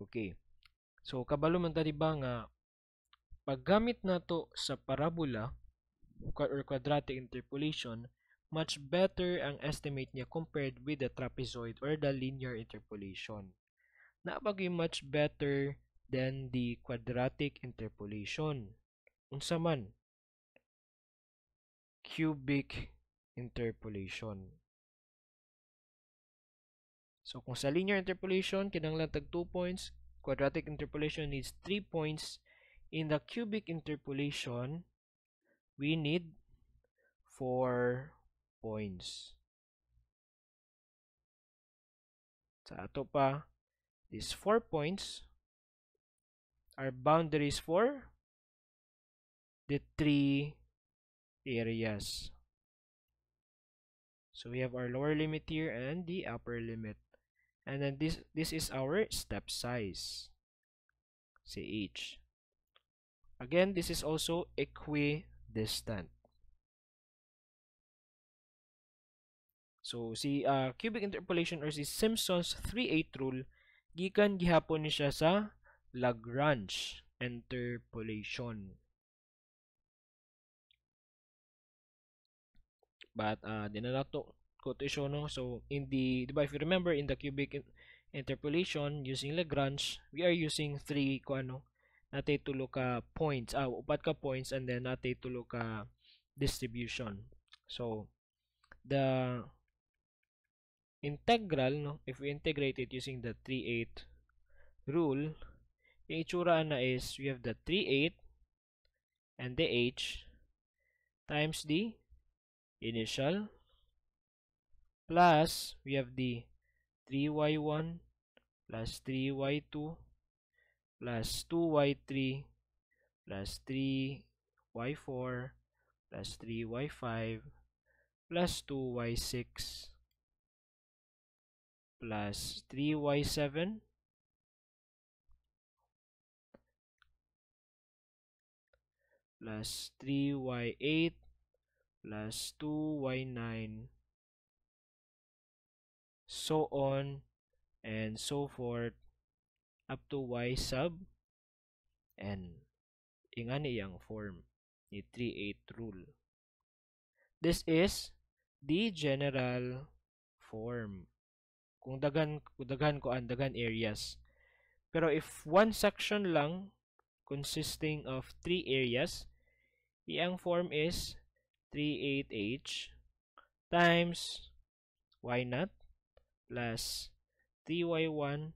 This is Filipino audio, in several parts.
Okay. So kabalo man ta diba nga paggamit nato sa parabola or quadratic interpolation, much better ang estimate niya compared with the trapezoid or the linear interpolation. Napagay much better than the quadratic interpolation. Unsa man? Cubic interpolation. So kung sa linear interpolation, kinahanglan tag 2 points, quadratic interpolation needs 3 points. In the cubic interpolation, we need 4 points. Sa ato pa, these 4 points are boundaries for the 3 areas. So we have our lower limit here and the upper limit. And then this is our step size, CH. Again, this is also equidistant. So si cubic interpolation or si Simpson's 3/8 rule, gikan gihapon ni siya sa Lagrange interpolation. But di na nato quotation, no? So in the, diba, if you remember, in the cubic interpolation using Lagrange, we are using 3 natay tulo ka points, upat ka points, and then natay tulo ka distribution. So the integral, no, if we integrate it using the 3/8 rule, yung itsura na is we have the 3/8 and the h times the initial plus we have the 3y1 plus 3y2 plus 2y3 plus 3y4 plus 3y5 plus 2y6 plus 3y7 plus 3y8 plus 2y9, so on and so forth up to y sub n. Ingani yang form ni 3/8 rule. This is the general form. Kung daghan ko ang daghan areas. Pero if one section lang consisting of 3 areas, iyang form is 3/8h times y0 plus 3y1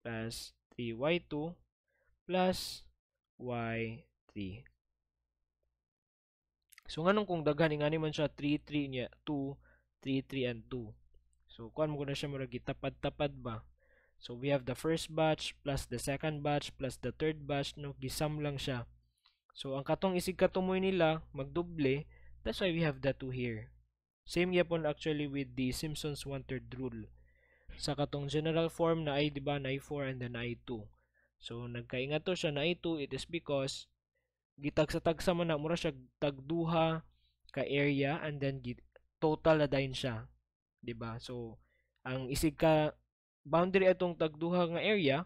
plus 3y2 plus y3. So nganong kung daghan ingani man siya 3 3 niya 2 3 3 and 2. So kuan mo na siya mura gitapad-tapad ba. So we have the first batch plus the second batch plus the third batch, no, gisam lang siya. So ang katong isig katumoy nila magdoble, that's why we have the 2 here. Same yapon actually with the Simpson's 1/3 rule. Sa katong general form na ay, diba, na I4 and then I2. So nagkaingat to siya na I2, it is because gitagsa-tagsa man na mura siya tagduha ka area and then total na dayon siya, diba? So ang isig ka boundary atong tagduha nga area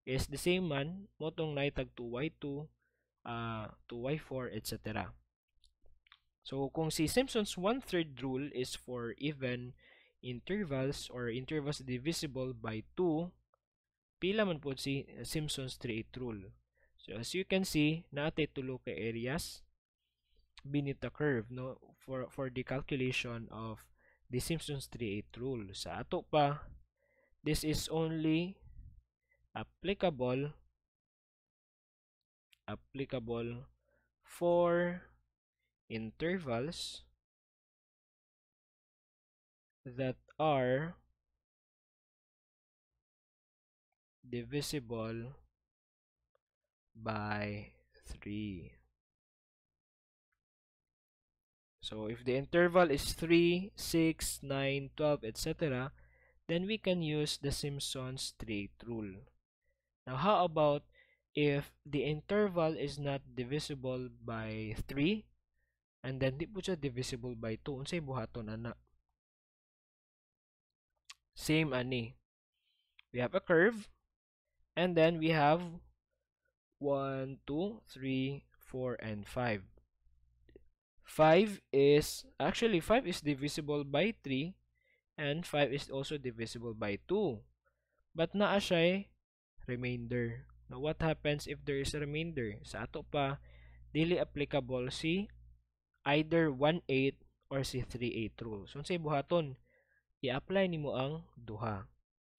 is the same man mo tong nay tag 2y2, 2y4, etc. So kung si Simpson's 1/3 rule is for even intervals or intervals divisible by 2, pila man po si Simpson's 3/8 rule. So as you can see, naatay tulo ka areas beneath the curve, no, for the calculation of the Simpson's 3/8 rule. Sa ato pa, this is only applicable for intervals that are divisible by 3. So if the interval is 3, 6, 9, 12, etc., then we can use the Simpson's 3/8 rule. Now how about if the interval is not divisible by 3 and then di po siya divisible by 2? Unsay buhaton ana? Same ani. We have a curve And then we have 1, 2, 3, 4, and 5. 5 is, actually 5 is divisible by 3, and 5 is also divisible by 2. But naa siya remainder. Now, what happens if there is a remainder? Sa ato pa, dili applicable si either 1/8 or si 3/8 rule. So, sa buhaton, i-apply nimo ang duha.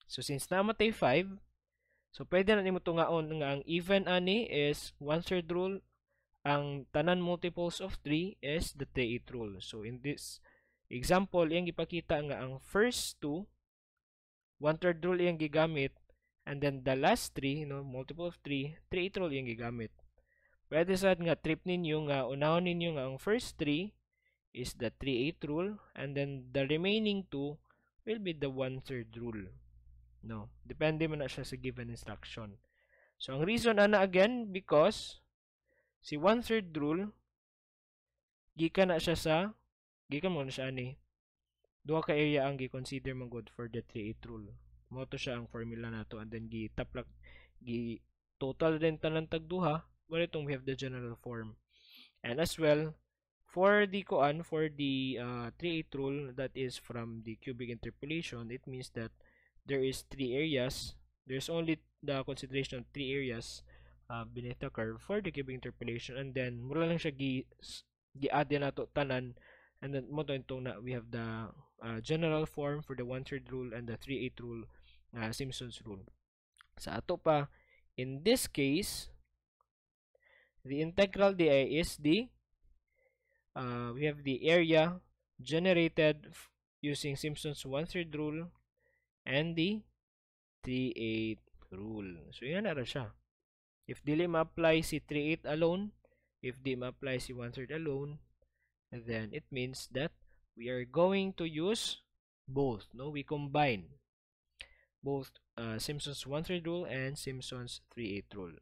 So, since namatay 5, so pwede na nimo tungaon nga ang even ani is 1/3 rule, ang tanan multiples of 3 is the 3/8 rule. So, in this example, iyang ipakita nga ang first 2, 1/3 rule iyang gigamit, and then the last 3, multiple of 3, 3/8 rule iyang gigamit. Pwede sad nga trip ninyo nga unahon ninyo nga ang first 3 is the 3/8 rule, and then the remaining 2 will be the 1/3 rule. No, depende man na siya sa given instruction. So ang reason ana again because si 1/3 rule gikan na siya sa gikan mo na siya ani duha ka area ang gi-consider man good for the 3/8 rule. Mo to siya ang formula nato, and then gi-taplak gi total din tanan tag duha, ganitong we have the general form. And as well for the 3/8 rule, that is from the cubic interpolation, it means that there is 3 areas. There's only the consideration of 3 areas beneath the curve for the cubic interpolation, and then mura lang siya gi-add nato tanan, and then mo to na we have the general form for the 1/3 rule and the 3/8 rule, Simpson's rule. Sa ato pa, in this case, the integral di is we have the area generated using Simpson's 1/3 rule and the 3/8 rule. So, yan na siya. If dili ma-apply si 3/8 alone, if di ma-apply si 1/3 alone, then it means that we are going to use both. No, we combine both Simpson's 1/3 rule and Simpson's 3/8 rule.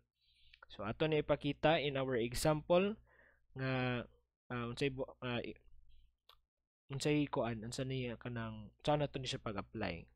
So, ato na ipakita in our example nga unsay kuan unsa niya kanang saan nato ni siya pag-apply.